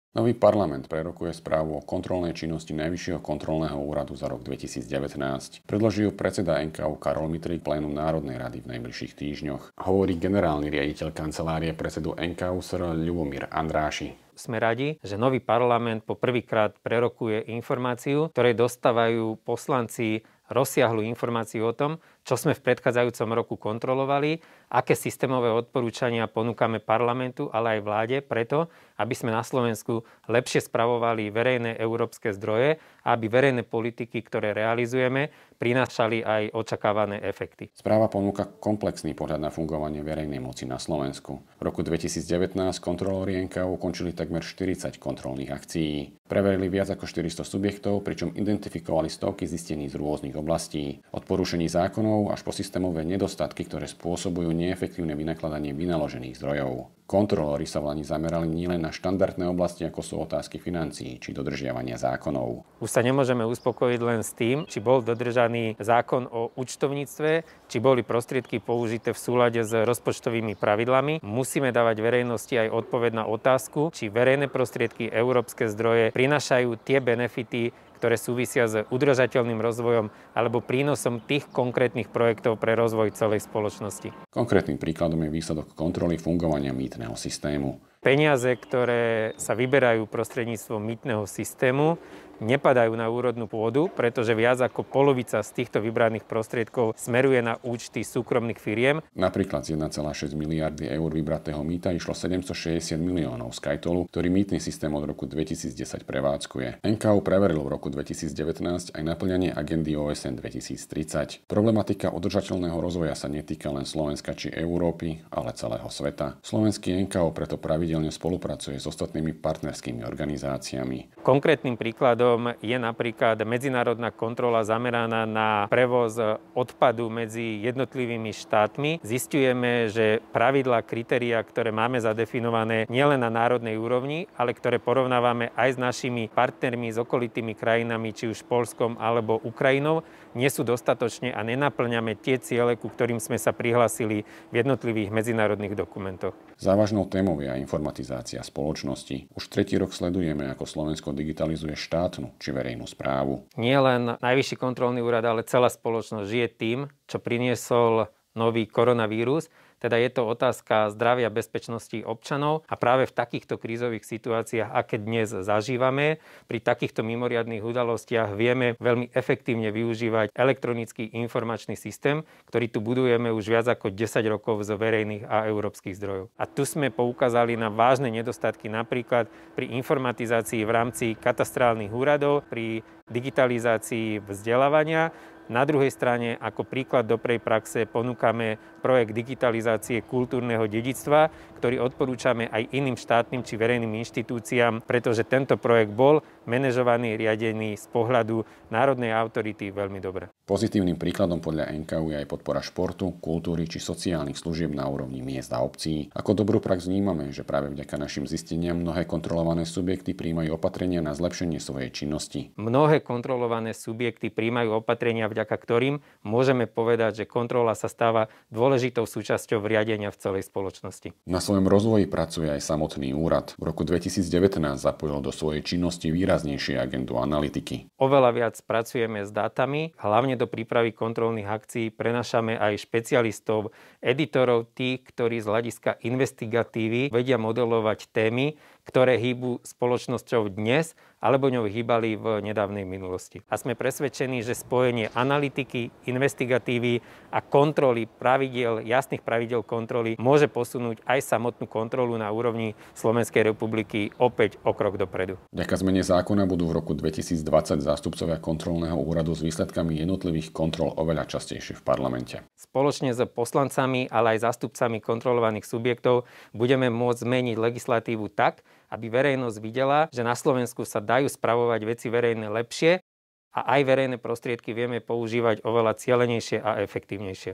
Nový parlament prerokuje správu o kontrolnej činnosti Najvyššieho kontrolného úradu za rok 2019. Predloží ju predseda NKÚ Karol Mittrík plénu Národnej rady v najbližších týždňoch. Hovorí generálny riaditeľ kancelárie predsedu NKÚ Sr. Ľubomír Andráši. Sme radi, že nový parlament po prvýkrát prerokuje informáciu, ktoré dostávajú poslanci rozsiahlu informáciu o tom, čo sme v predchádzajúcom roku kontrolovali, aké systémové odporúčania ponúkame parlamentu, ale aj vláde preto, aby sme na Slovensku lepšie spravovali verejné európske zdroje a aby verejné politiky, ktoré realizujeme, prinášali aj očakávané efekty. Správa ponúka komplexný pohľad na fungovanie verejnej moci na Slovensku. V roku 2019 kontrolóri NKÚ ukončili takmer 40 kontrolných akcií. Preverili viac ako 400 subjektov, pričom identifikovali stovky zistení z rôznych oblastí. Od porušení zákonov až po systémové nedostatky, ktoré spôsobujú neefektívne vynakladanie vynaložených zdrojov. Kontrolóri sa v lani zamerali nielen na štandardné oblasti, ako sú otázky financií či dodržiavania zákonov. Už sa nemôžeme uspokojiť len s tým, či bol dodržaný zákon o účtovníctve, či boli prostriedky použité v súlade s rozpočtovými pravidlami. Musíme dávať verejnosti aj odpoveď na otázku, či verejné prostriedky, európske zdroje prinášajú tie benefity, ktoré súvisia s udržateľným rozvojom alebo prínosom tých konkrétnych projektov pre rozvoj celej spoločnosti. Konkrétnym príkladom je výsledok kontroly fungovania mýtneho systému. Peniaze, ktoré sa vyberajú prostredníctvom mýtneho systému, nepadajú na úrodnú pôdu, pretože viac ako polovica z týchto vybraných prostriedkov smeruje na účty súkromných firiem. Napríklad z 1,6 miliardy eur vybratého mýta išlo 760 miliónov z Kajtolu, ktorý mýtny systém od roku 2010 prevádzkuje. NKÚ preveril v roku 2019 aj naplňanie agendy OSN 2030. Problematika udržateľného rozvoja sa netýka len Slovenska či Európy, ale celého sveta. Slovenský NKÚ preto pravidelne spolupracuje s ostatnými partnerskými organizáciami. Konkrétnym príkladom je napríklad medzinárodná kontrola zameraná na prevoz odpadu medzi jednotlivými štátmi. Zisťujeme, že pravidlá, kritériá, ktoré máme zadefinované nielen na národnej úrovni, ale ktoré porovnávame aj s našimi partnermi, s okolitými krajinami, či už Poľskom alebo Ukrajinou, nie sú dostatočne a nenaplňame tie ciele, ku ktorým sme sa prihlásili v jednotlivých medzinárodných dokumentoch. Závažnou témou je aj informatizácia spoločnosti. Už tretí rok sledujeme, ako Slovensko digitalizuje štátnu či verejnú správu. Nie len Najvyšší kontrolný úrad, ale celá spoločnosť žije tým, čo priniesol nový koronavírus. Teda je to otázka zdravia, bezpečnosti občanov a práve v takýchto krízových situáciách, aké dnes zažívame, pri takýchto mimoriadnych udalostiach vieme veľmi efektívne využívať elektronický informačný systém, ktorý tu budujeme už viac ako 10 rokov z verejných a európskych zdrojov. A tu sme poukázali na vážne nedostatky napríklad pri informatizácii v rámci katastrálnych úradov, pri digitalizácii vzdelávania. Na druhej strane, ako príklad dobrej praxe, ponúkame projekt digitalizácie kultúrneho dedičstva, ktorý odporúčame aj iným štátnym či verejným inštitúciám, pretože tento projekt bol manažovaný, riadený z pohľadu národnej autority veľmi dobre. Pozitívnym príkladom podľa NKÚ je aj podpora športu, kultúry či sociálnych služieb na úrovni miest a obcí. Ako dobrú prax vnímame, že práve vďaka našim zisteniam mnohé kontrolované subjekty prijímajú opatrenia na zlepšenie svojej činnosti. Mnohé kontrolované subjekty prijímajú opatrenia, vďaka ktorým môžeme povedať, že kontrola sa stáva dôležitou súčasťou riadenia v celej spoločnosti. Na svojom rozvoji pracuje aj samotný úrad. V roku 2019 zapojil do svojej činnosti výraznejšie agendu analytiky. Oveľa viac pracujeme s dátami, hlavne do prípravy kontrolných akcií prenašame aj špecialistov, editorov, tých, ktorí z hľadiska investigatívy vedia modelovať témy, ktoré hýbu spoločnosťou dnes alebo ňou hýbali v nedávnej minulosti. A sme presvedčení, že spojenie analytiky, investigatívy a kontroly pravidiel, jasných pravidiel kontroly môže posunúť aj samotnú kontrolu na úrovni Slovenskej republiky opäť o krok dopredu. Vďaka zmene zákona budú v roku 2020 zástupcovia kontrolného úradu s výsledkami jednotlivých kontrol oveľa častejšie v parlamente. Spoločne s poslancami, ale aj zástupcami kontrolovaných subjektov budeme môcť zmeniť legislatívu tak, aby verejnosť videla, že na Slovensku sa dajú spravovať veci verejné lepšie a aj verejné prostriedky vieme používať oveľa cielenejšie a efektívnejšie.